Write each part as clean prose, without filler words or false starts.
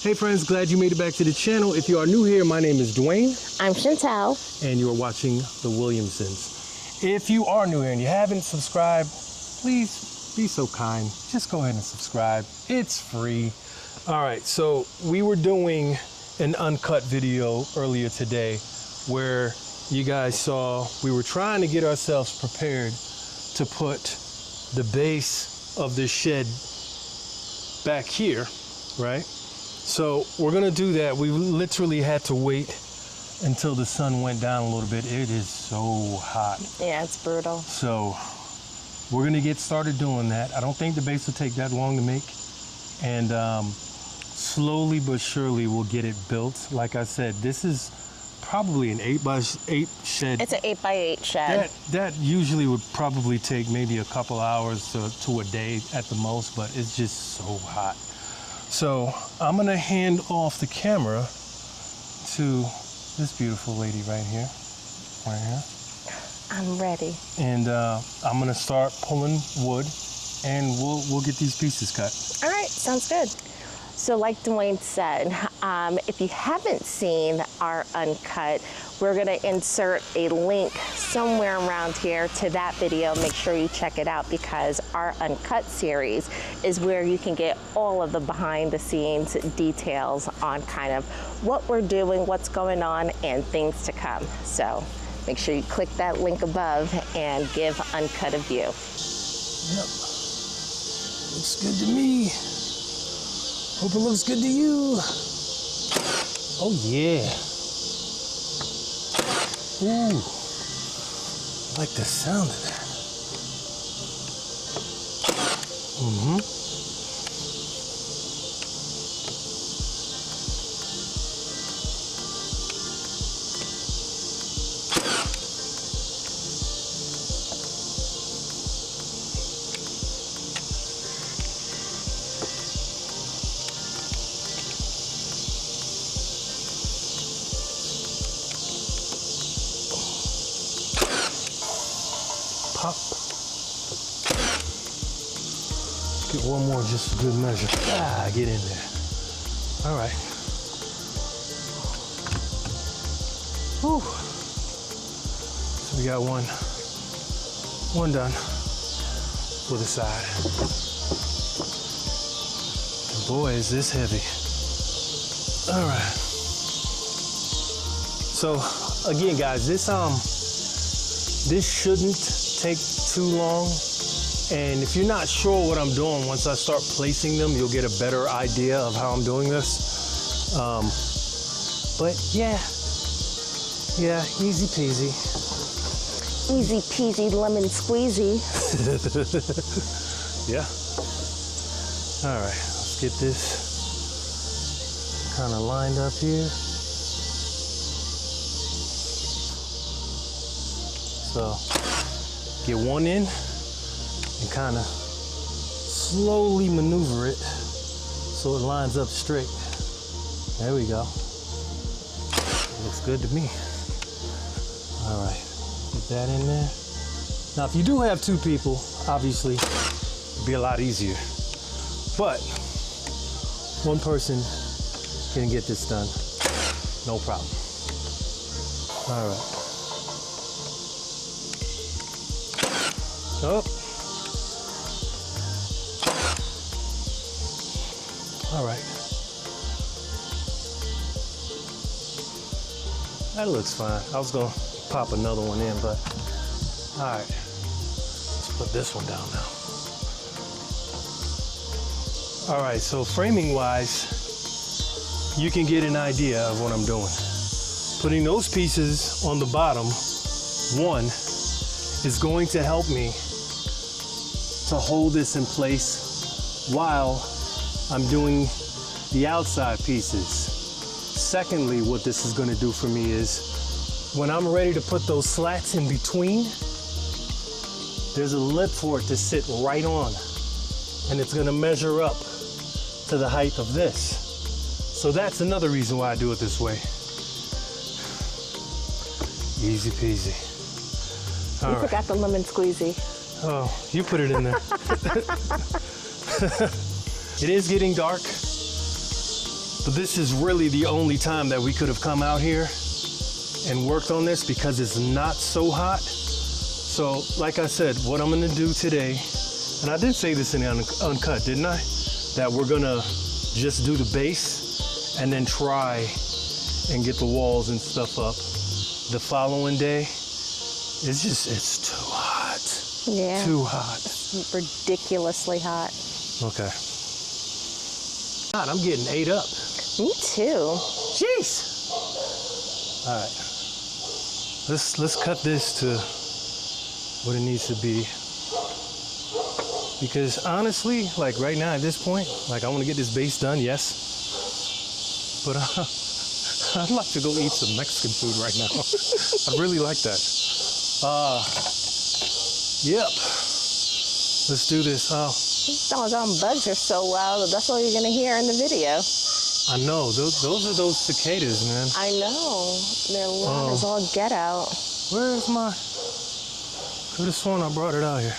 Hey friends, glad you made it back to the channel. If you are new here, my name is Dwayne. I'm Chantel. And you are watching the Williamsons. If you are new here and you haven't subscribed, please be so kind. Just go ahead and subscribe. It's free. All right, so we were doing an uncut video earlier today where you guys saw we were trying to get ourselves prepared to put the base of this shed back here, right? So we're gonna do that. We literally had to wait until the sun went down a little bit. It is so hot. Yeah, it's brutal. So we're gonna get started doing that. I don't think the base will take that long to make. And slowly but surely we'll get it built. Like I said, this is probably an 8x8 shed. It's an 8x8 shed. That usually would probably take maybe a couple hours to a day at the most, but it's just so hot. So I'm gonna hand off the camera to this beautiful lady right here. I'm ready. And I'm gonna start pulling wood and we'll get these pieces cut. All right, sounds good. So like Dwayne said, if you haven't seen our uncut, we're gonna insert a link somewhere around here to that video. Make sure you check it out because our uncut series is where you can get all of the behind the scenes details on kind of what we're doing, what's going on, and things to come. So make sure you click that link above and give Uncut a view. Yep, looks good to me. Hope it looks good to you. Oh yeah. Ooh, I like the sound of that. Mm-hmm. Pop. Get one more just for good measure. Ah, get in there. All right. Whew. So we got one done for the side. And boy, is this heavy. All right. So again, guys, this shouldn't take too long, and if you're not sure what I'm doing, once I start placing them, you'll get a better idea of how I'm doing this. But yeah, easy peasy. Easy peasy lemon squeezy. Yeah. All right, let's get this kind of lined up here. So get one in and kind of slowly maneuver it so it lines up straight. There we go. Looks good to me. All right, get that in there. Now, if you do have two people, obviously it'd be a lot easier. But one person can get this done, no problem. All right. Oh. All right. That looks fine. I was gonna pop another one in, but all right. Let's put this one down now. All right, so framing wise, you can get an idea of what I'm doing. Putting those pieces on the bottom, one, is going to help me to hold this in place while I'm doing the outside pieces. Secondly, what this is going to do for me is when I'm ready to put those slats in between, there's a lip for it to sit right on, and it's going to measure up to the height of this. So that's another reason why I do it this way. Easy peasy. You forgot the lemon squeezy. Oh, you put it in there. It is getting dark. But this is really the only time that we could have come out here and worked on this because it's not so hot. So like I said, what I'm gonna do today, and I did say this in the uncut, didn't I? That we're gonna just do the base and then try and get the walls and stuff up. The following day, it's too hot. Yeah. Too hot. Ridiculously hot. Okay. God, I'm getting ate up. Me too. Jeez. All right. Let's cut this to what it needs to be. Because honestly, like right now at this point, like I want to get this base done, yes. But I'd like to go eat some Mexican food right now. I really like that. Yep. Let's do this. These doggone bugs are so loud that that's all you're gonna hear in the video. I know, those are those cicadas, man. I know. They're loud as all get out. Where's my... Could have sworn I brought it out here.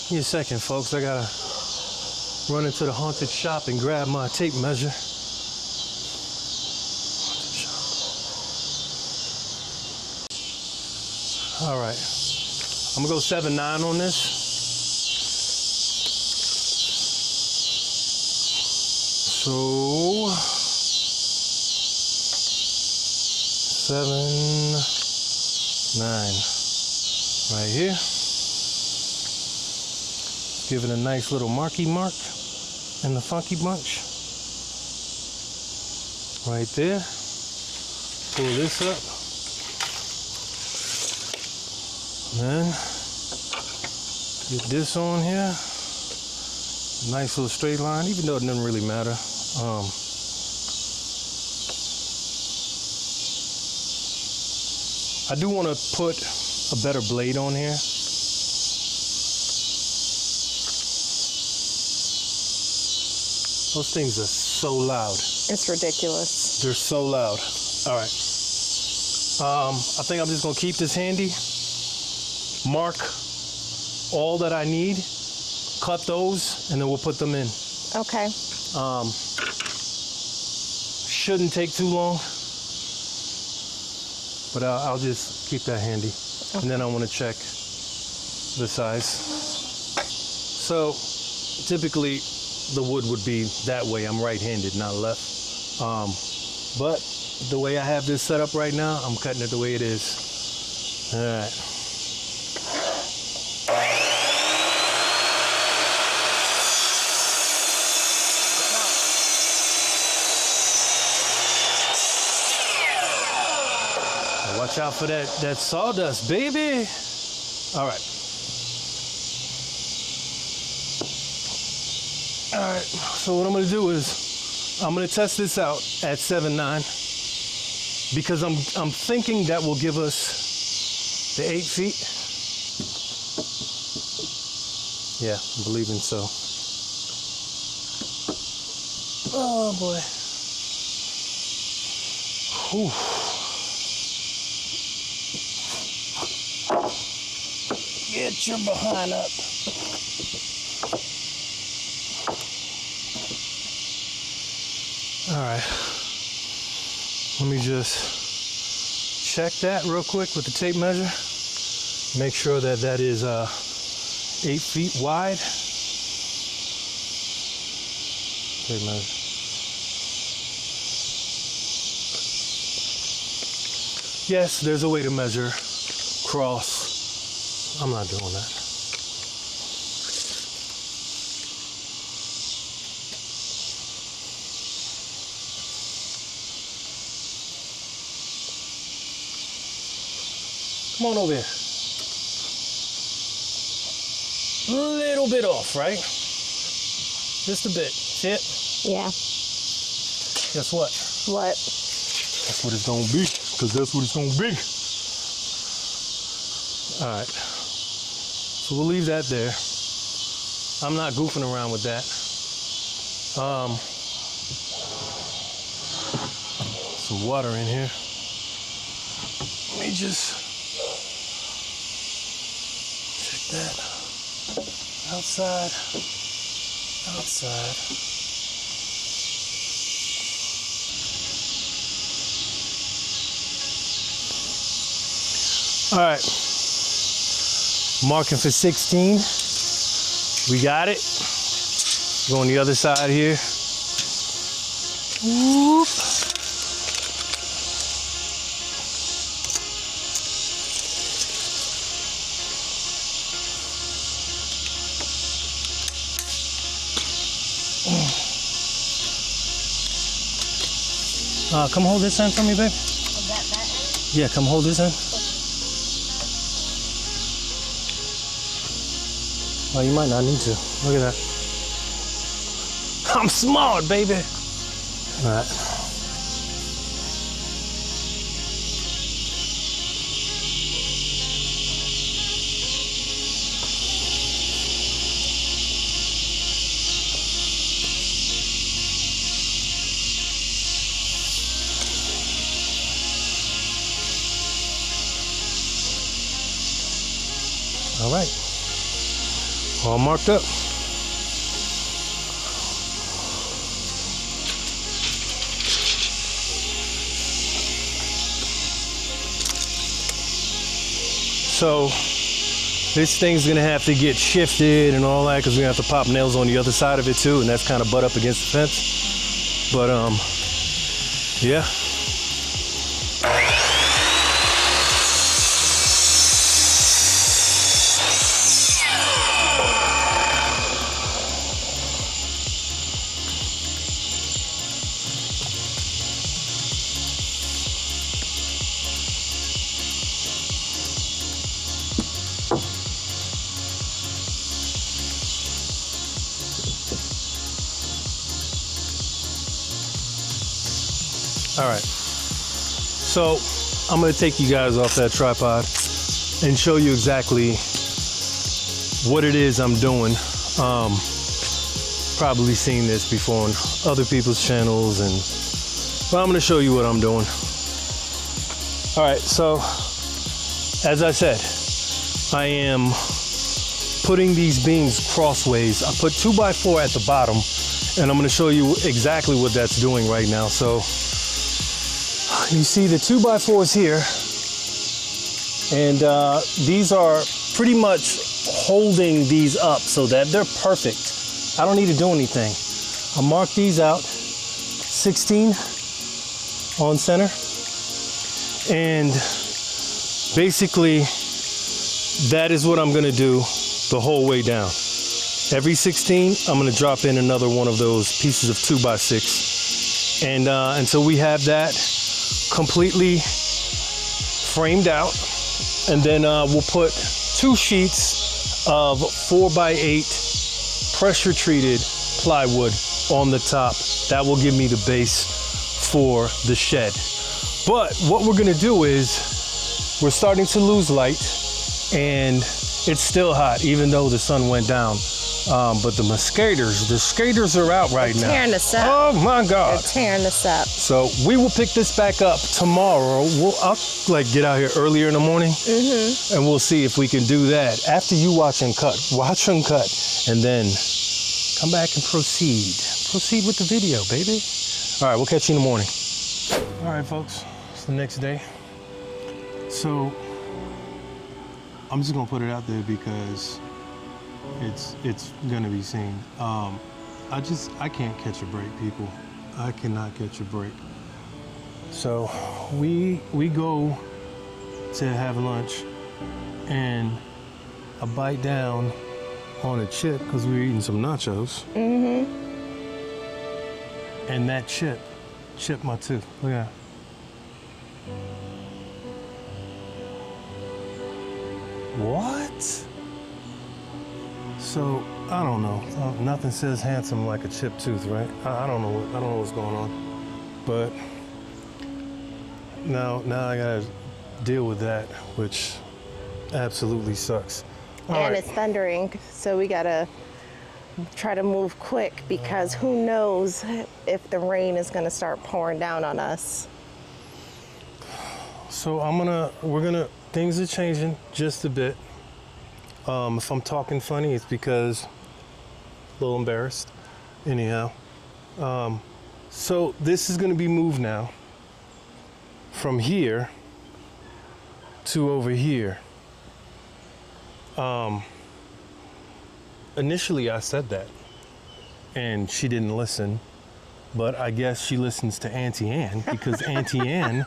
Give me a second, folks. I gotta run into the haunted shop and grab my tape measure. All right. I'm gonna go 7/9 on this. So 7/9 right here. Give it a nice little marky mark in the funky bunch. Right there. Pull this up. Then get this on here. Nice little straight line, even though it doesn't really matter. I do want to put a better blade on here. Those things are so loud. It's ridiculous. They're so loud. All right. I think I'm just gonna keep this handy. Mark all that I need, cut those, and then we'll put them in. Okay. Shouldn't take too long, but I'll just keep that handy. Okay. And then I want to check the size. So typically the wood would be that way. I'm right-handed, not left. But the way I have this set up right now, I'm cutting it the way it is. All right. Watch out for that sawdust, baby. All right. All right, so what I'm gonna do is I'm gonna test this out at 7/9 because I'm thinking that will give us the 8 feet. Yeah, I'm believing so. Oh boy. Whew. Get your behind up. All right, let me just check that real quick with the tape measure. Make sure that that is 8 feet wide. Tape measure. Yes, there's a way to measure cross. I'm not doing that. Come on over here. A little bit off, right? Just a bit. See it? Yeah. Guess what? What? That's what it's gonna be, because that's what it's gonna be. All right. So we'll leave that there. I'm not goofing around with that. Some water in here. Let me just check that. Outside. All right. Marking for 16. We got it. Go on the other side here. Whoop. Come hold this end for me, babe. That end? Yeah, come hold this end. Oh, you might not need to. Look at that. I'm smart, baby. All right. All right. All marked up. So this thing's gonna have to get shifted and all that because we have to pop nails on the other side of it too, and that's kind of butt up against the fence. But yeah. All right, so I'm gonna take you guys off that tripod and show you exactly what it is I'm doing. Probably seen this before on other people's channels, but I'm gonna show you what I'm doing. All right, so as I said, I am putting these beams crossways. I put 2x4 at the bottom, and I'm gonna show you exactly what that's doing right now. So you see the 2x4s here, and these are pretty much holding these up so that they're perfect. I don't need to do anything. I mark these out, 16 on center, and basically that is what I'm gonna do the whole way down. Every 16, I'm gonna drop in another one of those pieces of 2x6, and until we have that completely framed out, and then we'll put 2 sheets of 4x8 pressure treated plywood on the top. That will give me the base for the shed. But what we're gonna do is we're starting to lose light, and it's still hot even though the sun went down. But the skaters are out right now. Tearing us up. Oh my God. They're tearing us up. So we will pick this back up tomorrow. I'll like get out here earlier in the morning, and we'll see if we can do that after you watch and cut. Watch and cut, and then come back and proceed. Proceed with the video, baby. All right, we'll catch you in the morning. All right, folks, it's the next day. So I'm just gonna put it out there because it's gonna be seen. I can't catch a break, people. I cannot catch a break. So we go to have lunch, and I bite down on a chip because we were eating some nachos. And that chipped my tooth. Look at that. What? So I don't know. Nothing says handsome like a chipped tooth, right? I don't know. I don't know what's going on. But now I gotta deal with that, which absolutely sucks. All and right. It's thundering, so we gotta try to move quick because who knows if the rain is gonna start pouring down on us. So things are changing just a bit. If I'm talking funny, it's because a little embarrassed. Anyhow, so this is gonna be moved now from here to over here. Initially I said that and she didn't listen, but I guess she listens to Auntie Ann because Auntie Ann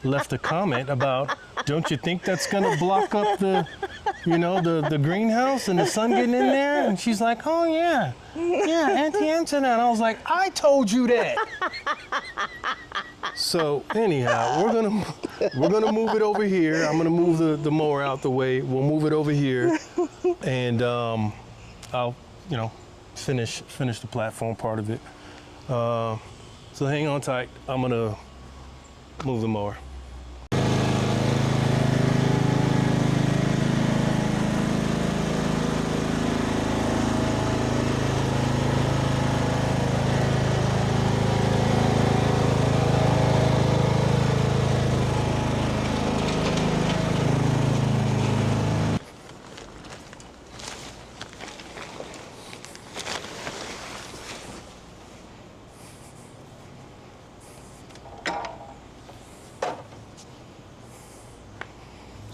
left a comment about, don't you think that's gonna block up the greenhouse and the sun getting in there? And she's like, oh yeah, Auntie Ann said that. And I was like, I told you that. So anyhow, we're gonna move it over here. I'm gonna move the mower out the way. We'll move it over here, and I'll finish the platform part of it. So hang on tight. I'm gonna move the mower.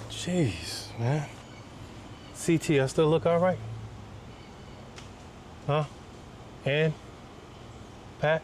Jeez, man. CT, I still look all right? Huh? And? Pat?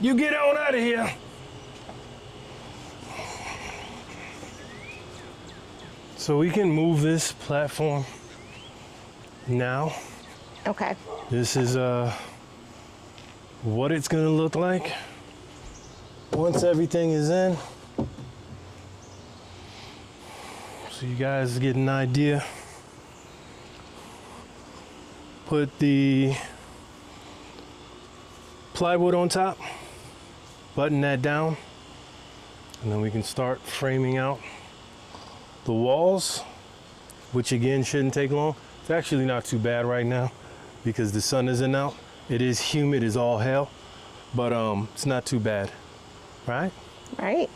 You get on out of here. So we can move this platform now. Okay. This is what it's gonna look like once everything is in. So you guys get an idea. Put the plywood on top, button that down, and then we can start framing out the walls, which again shouldn't take long. It's actually not too bad right now because the sun isn't out. It is humid as all hell, but it's not too bad, right? Right.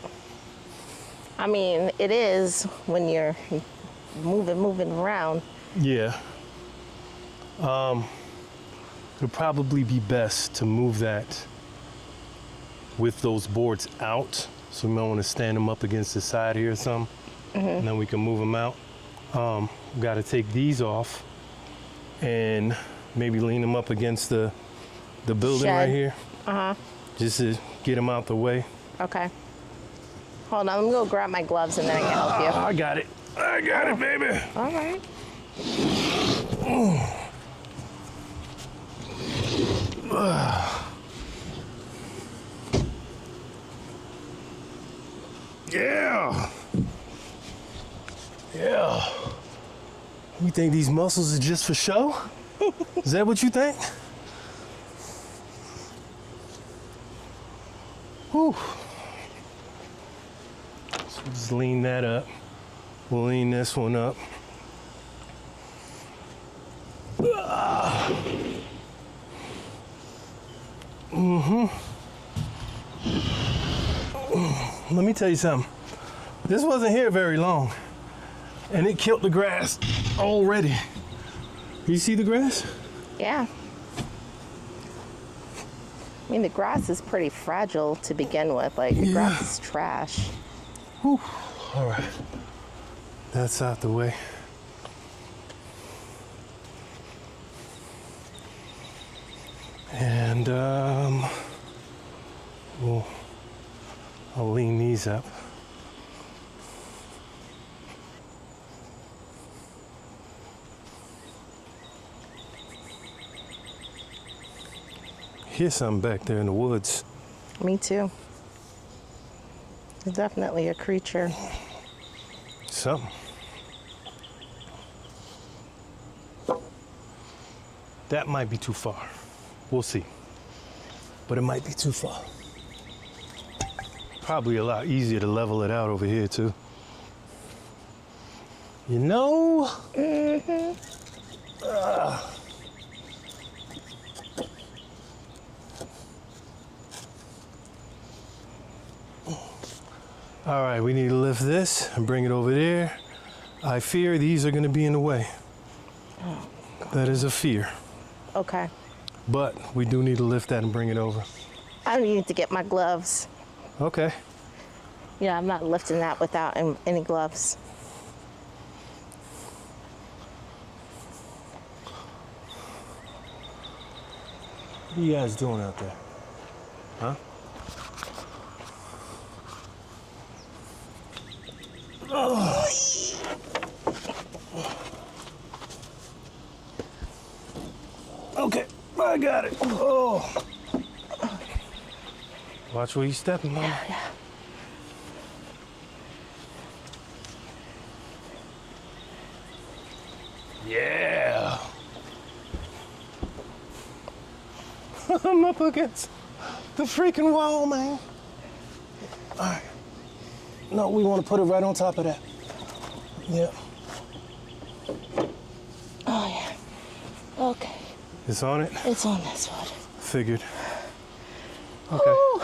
I mean, it is when you're moving around. Yeah. It'll probably be best to move that with those boards out. So we might want to stand them up against the side here or something, and then we can move them out. We've got to take these off and maybe lean them up against the building Shed. right here. Uh-huh. Just to get them out the way. Okay. Hold on, I'm gonna go grab my gloves and then I can help you. I got it. I got it, baby. All right. Yeah. Yeah. You think these muscles are just for show? Is that what you think? Whew. So just lean that up. We'll lean this one up. Let me tell you something. This wasn't here very long, and it killed the grass already. You see the grass? Yeah. I mean, the grass is pretty fragile to begin with. Like, the grass is trash. Whew. All right. That's out the way. And I'll lean these up. Here's something back there in the woods. Me too. There's definitely a creature. Something. That might be too far. We'll see. But it might be too far. Probably a lot easier to level it out over here too. You know? All right, we need to lift this and bring it over there. I fear these are gonna be in the way. That is a fear. Okay. But we do need to lift that and bring it over. I need to get my gloves. Okay. Yeah, I'm not lifting that without any gloves. What are you guys doing out there? Huh? Okay, I got it. Oh. Watch where you stepping, Mama. Yeah. Yeah. I'm up against the freaking wall, man. All right. No, we want to put it right on top of that. Yeah. Oh, yeah. Okay. It's on it? It's on this one. Figured. Okay. Ooh.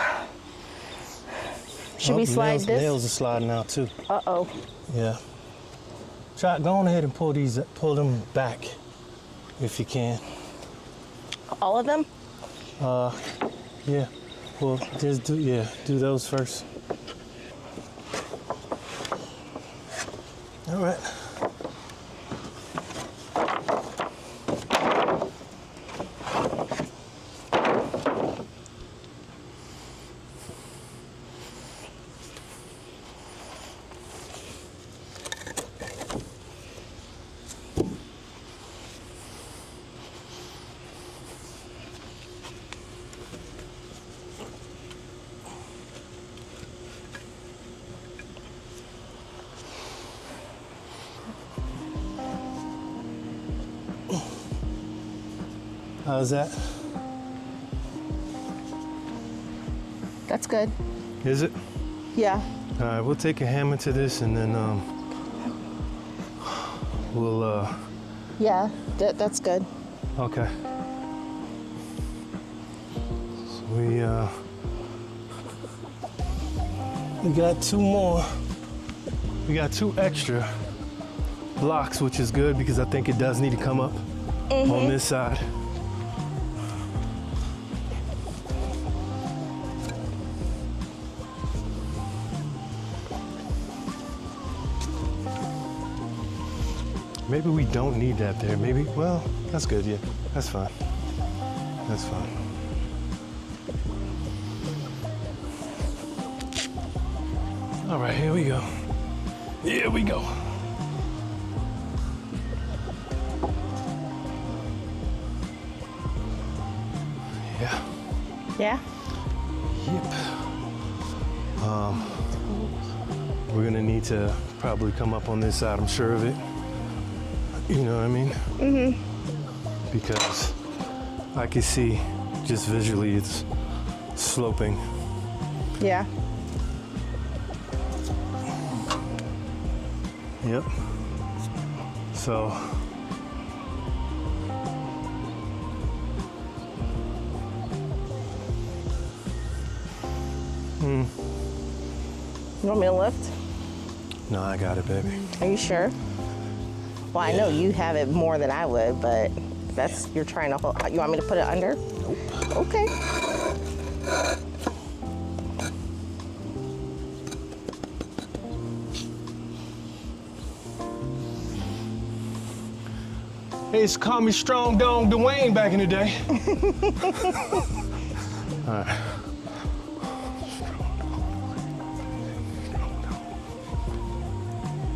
Should we slide nails, this? Nails are sliding out too. Uh-oh. Yeah. Try, go on ahead and pull them back if you can. All of them? Yeah. Well, just do those first. All right. How's that? That's good. Is it? Yeah. All right, we'll take a hammer to this and then we'll Yeah, that's good. okay. So we got two more. We got two extra blocks, which is good because I think it does need to come up on this side. Maybe we don't need that there. Maybe, well, that's good, yeah. That's fine. That's fine. All right, here we go. Here we go. Yeah. Yeah? Yep. We're gonna need to probably come up on this side, I'm sure of it. You know what I mean? Mm-hmm. Because I can see just visually it's sloping. Yeah. Yep. So. You want me to lift? No, I got it, baby. Are you sure? Well, I know you have it more than I would, but that's, you're trying to hold. You want me to put it under? Nope. Okay. They used to call me Strong Dome Dwayne back in the day. All right.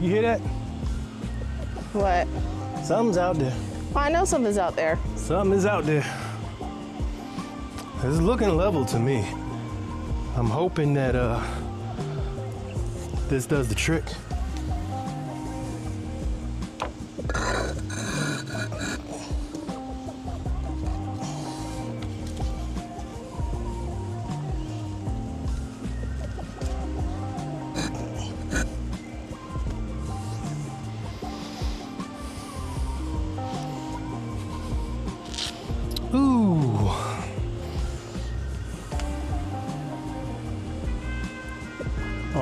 You hear that? What? Something's out there. Well, I know something's out there. Something is out there. It's looking level to me. I'm hoping that this does the trick.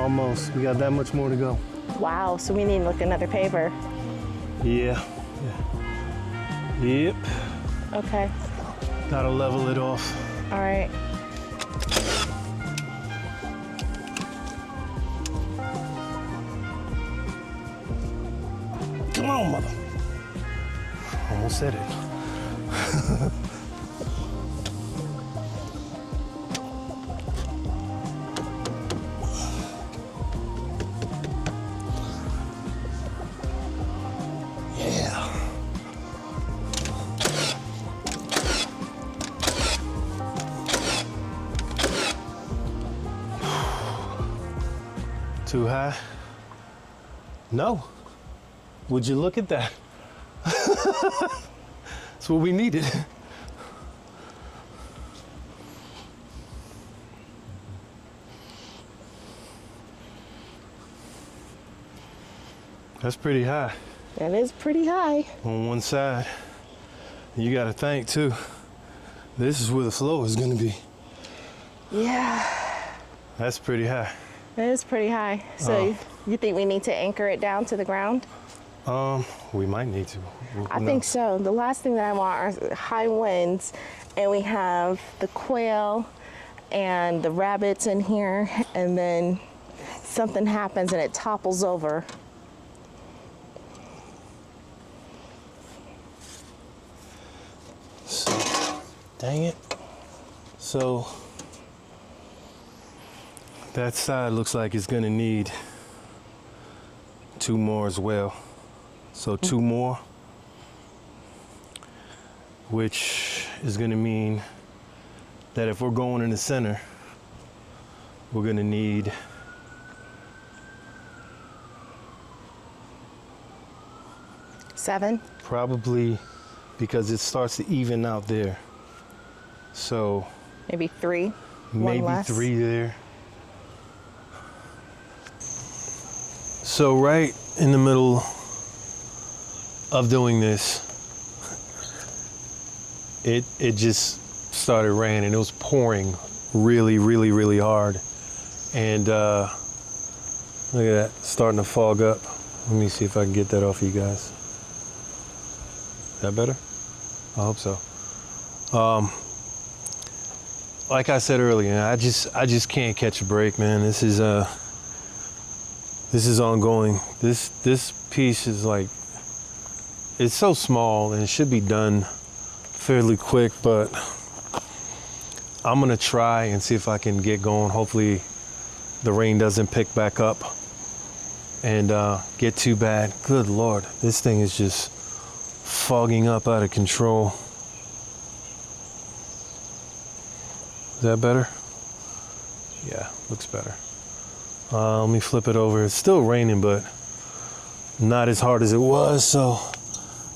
Almost. We got that much more to go. Wow, so we need like another paver. Yeah. Yep. Okay. Gotta level it off. All right. Come on, mother. Almost said it. Yeah. Too high? No. Would you look at that? That's what we needed. That's pretty high. That is pretty high. On one side. You gotta think too. This is where the flow is gonna be. Yeah. That's pretty high. It is pretty high. So you think we need to anchor it down to the ground? We might need to. I think so. The last thing that I want are high winds, and we have the quail and the rabbits in here, and then something happens and it topples over. So, dang it. So that side looks like it's gonna need 2 more as well. So 2 more, which is gonna mean that if we're going in the center, we're gonna need 7. probably, because it starts to even out there. So Maybe 3. maybe One less. 3 there. So right in the middle of doing this, it just started raining. It was pouring really, really, really hard. And look at that, starting to fog up. Let me see if I can get that off you guys. Is that better? I hope so. Like I said earlier, I just can't catch a break, man. This is ongoing. This piece is like, it's so small and it should be done fairly quick, but I'm gonna try and see if I can get going. Hopefully the rain doesn't pick back up and get too bad. Good Lord, this thing is just fogging up out of control. Is that better? Yeah, looks better. Let me flip it over. It's still raining, but not as hard as it was, so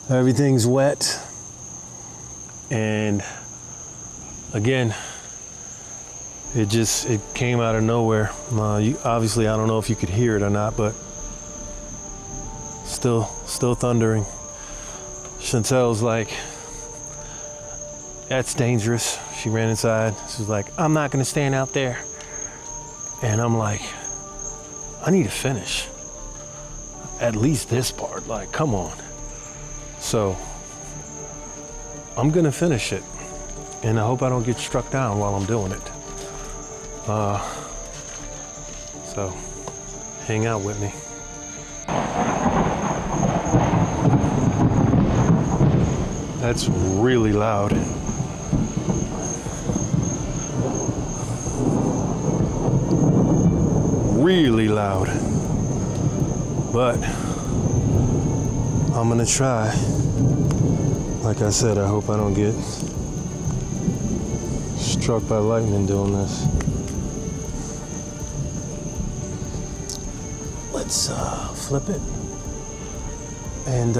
everything's wet. And again, it came out of nowhere. Obviously, I don't know if you could hear it or not, but still thundering. Chantel's like, that's dangerous. She ran inside. She's like, I'm not gonna stand out there. And I'm like, I need to finish at least this part. Like, come on. So I'm gonna finish it, and I hope I don't get struck down while I'm doing it. So hang out with me. That's really loud. Really loud. But I'm gonna try. Like I said, I hope I don't get struck by lightning doing this. Let's flip it and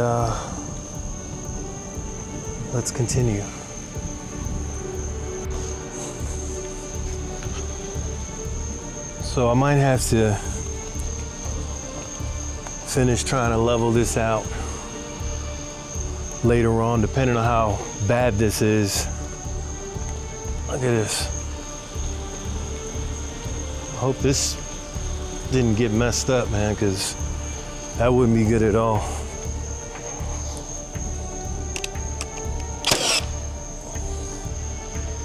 let's continue. So I might have to finish trying to level this out later on, depending on how bad this is. Look at this. I hope this didn't get messed up, man, because that wouldn't be good at all.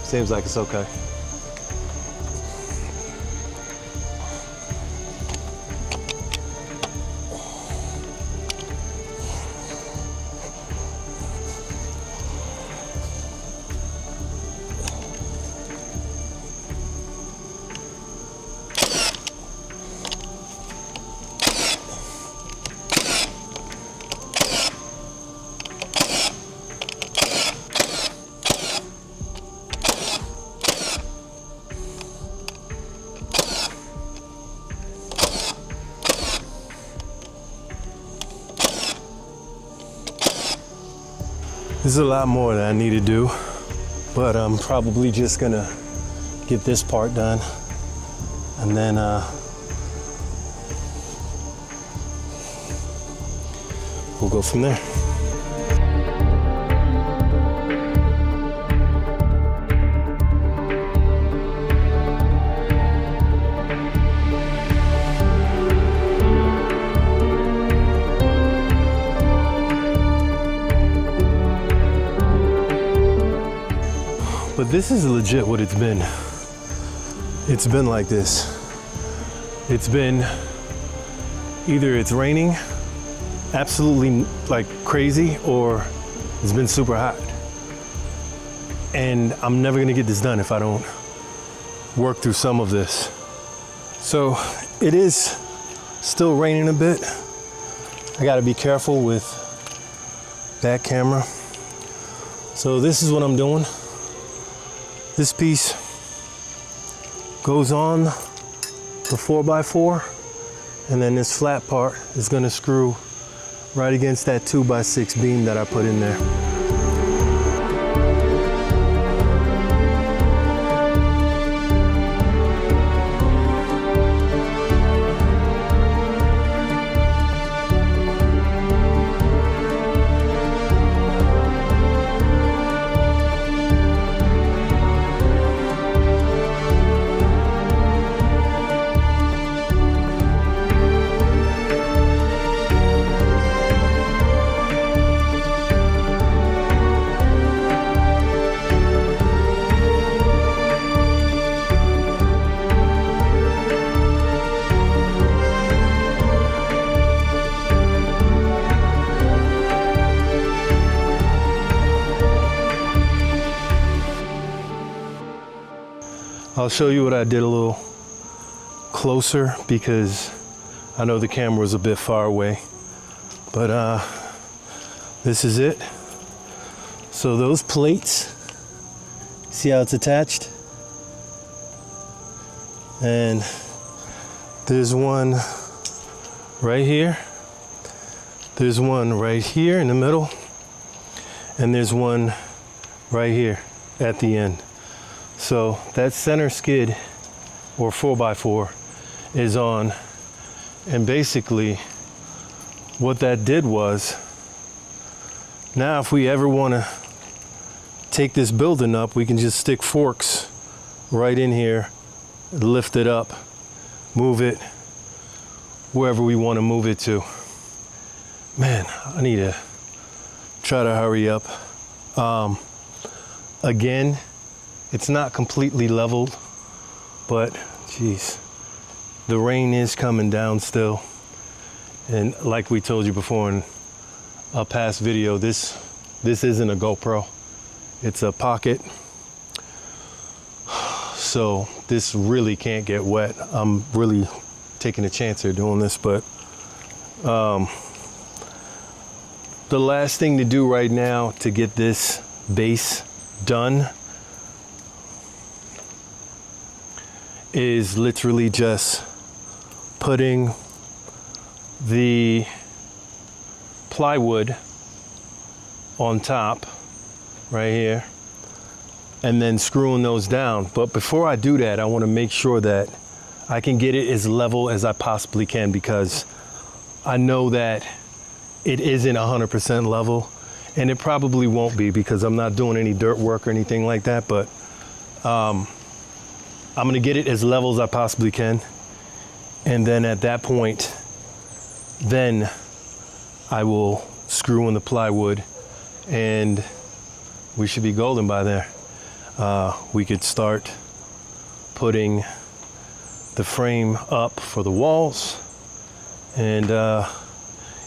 Seems like it's okay. There's a lot more that I need to do, but I'm probably just gonna get this part done, and then we'll go from there. But this is legit what it's been. It's been like this. It's been either it's raining absolutely like crazy, or it's been super hot. And I'm never gonna get this done if I don't work through some of this. So it is still raining a bit. I gotta be careful with that camera. So this is what I'm doing. This piece goes on the 4x4, and then this flat part is gonna screw right against that 2x6 beam that I put in there. I'll show you what I did a little closer because I know the camera was a bit far away, but this is it. So those plates, see how it's attached? And there's one right here. There's one right here in the middle. And there's one right here at the end. So that center skid, or 4x4, is on. And basically what that did was, now if we ever want to take this building up, we can just stick forks right in here, lift it up, move it wherever we want to move it to. Man, I need to try to hurry up. Again, it's not completely leveled, but geez, the rain is coming down still. And like we told you before in a past video, this isn't a GoPro, it's a pocket. So this really can't get wet. I'm really taking a chance here doing this, but the last thing to do right now to get this base done is literally just putting the plywood on top right here and then screwing those down. But before I do that, I want to make sure that I can get it as level as I possibly can, because I know that it isn't 100% level, and it probably won't be because I'm not doing any dirt work or anything like that, but I'm gonna get it as level as I possibly can, And then at that point, then I will screw in the plywood and we should be golden by there. We could start putting the frame up for the walls and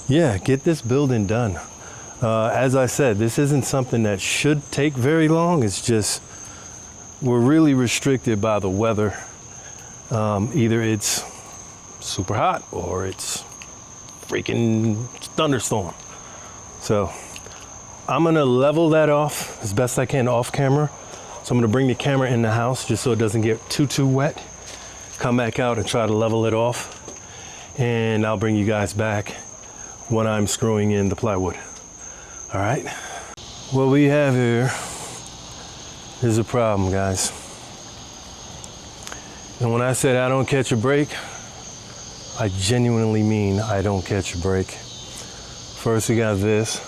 yeah, get this building done. As I said, this isn't something that should take very long. It's just, we're really restricted by the weather. Either it's super hot or it's freaking thunderstorm. So I'm gonna level that off as best I can off camera. So I'm gonna bring the camera in the house just so it doesn't get too wet. Come back out and try to level it off. And I'll bring you guys back when I'm screwing in the plywood. All right. What we have here is a problem, guys. And when I said I don't catch a break, I genuinely mean I don't catch a break. First we got this,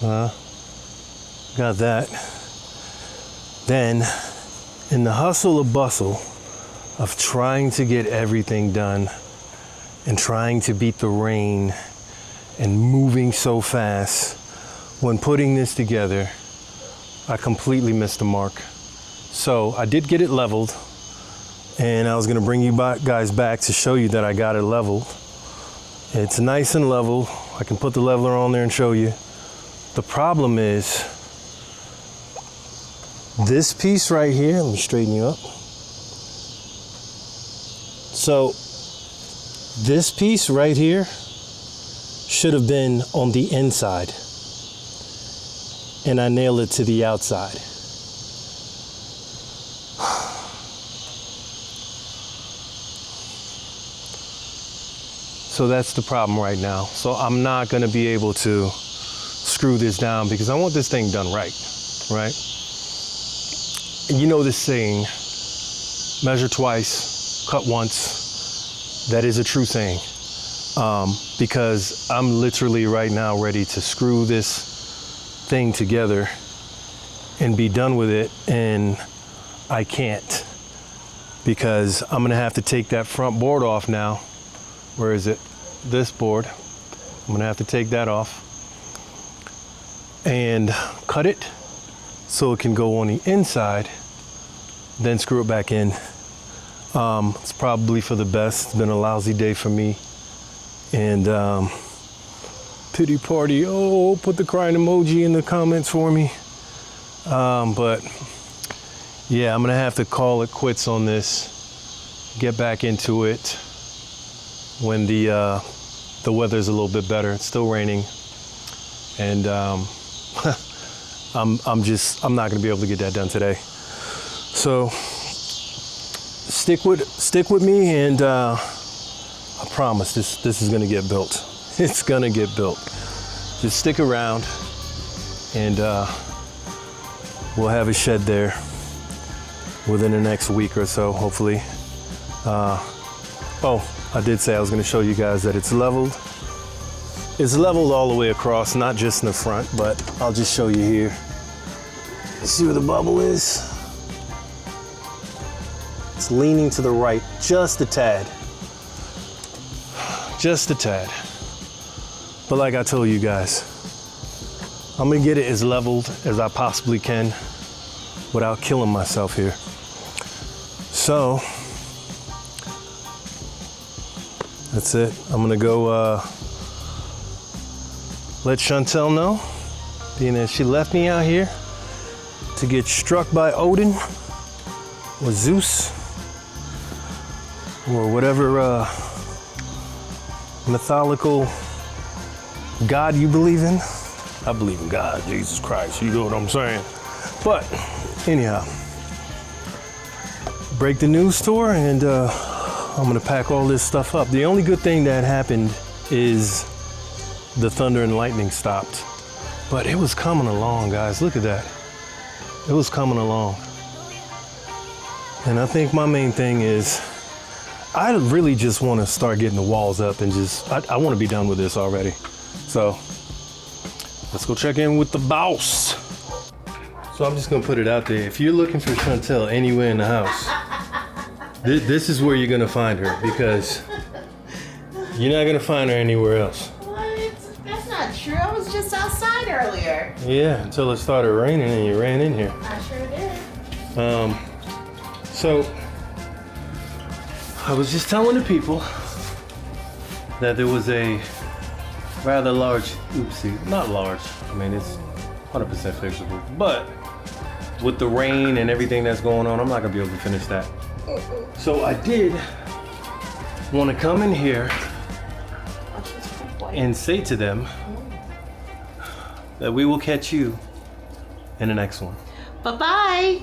got that. Then in the hustle and bustle of trying to get everything done and trying to beat the rain and moving so fast, when putting this together, I completely missed the mark. So I did get it leveled, and I was gonna bring you guys back to show you that I got it leveled. It's nice and level. I can put the leveler on there and show you. The problem is, this piece right here, let me straighten you up. So this piece right here should have been on the inside, and I nailed it to the outside. So that's the problem right now. So I'm not gonna be able to screw this down because I want this thing done right? And you know this saying, measure twice, cut once. That is a true saying. Because I'm literally right now ready to screw this thing together and be done with it, and I can't because I'm gonna have to take that front board off now. Where is it? This board. I'm gonna have to take that off and cut it so it can go on the inside, then screw it back in. It's probably for the best. It's been a lousy day for me. And pity party, oh, put the crying emoji in the comments for me. But yeah, I'm gonna have to call it quits on this, get back into it when the weather's a little bit better. It's still raining, and I'm not gonna be able to get that done today. So stick with me, and I promise this is gonna get built. It's gonna get built. Just stick around, and we'll have a shed there within the next week or so, hopefully. Oh, I did say I was gonna show you guys that it's leveled. It's leveled all the way across, not just in the front, but I'll just show you here. See where the bubble is? It's leaning to the right, just a tad. Just a tad. But like I told you guys, I'm gonna get it as leveled as I possibly can without killing myself here. So, that's it. I'm gonna go let Chantel know, being that she left me out here to get struck by Odin or Zeus or whatever mythological God you believe in. I believe in God, Jesus Christ, you know what I'm saying? But anyhow, break the news tour, and I'm gonna pack all this stuff up. The only good thing that happened is the thunder and lightning stopped. But it was coming along, guys. Look at that. It was coming along. And I think my main thing is, I really just want to start getting the walls up and I want to be done with this already. So let's go check in with the boss. So I'm just gonna put it out there. If you're looking for Chantel anywhere in the house, this is where you're gonna find her, because You're not gonna find her anywhere else. What? That's not true. I was just outside earlier. Yeah, until it started raining and you ran in here. I sure did. So I was just telling the people that there was a rather large oopsie, not large, I mean it's 100% fixable, but with the rain and everything that's going on, I'm not gonna be able to finish that. So I did want to come in here and say to them that we will catch you in the next one. Bye-bye.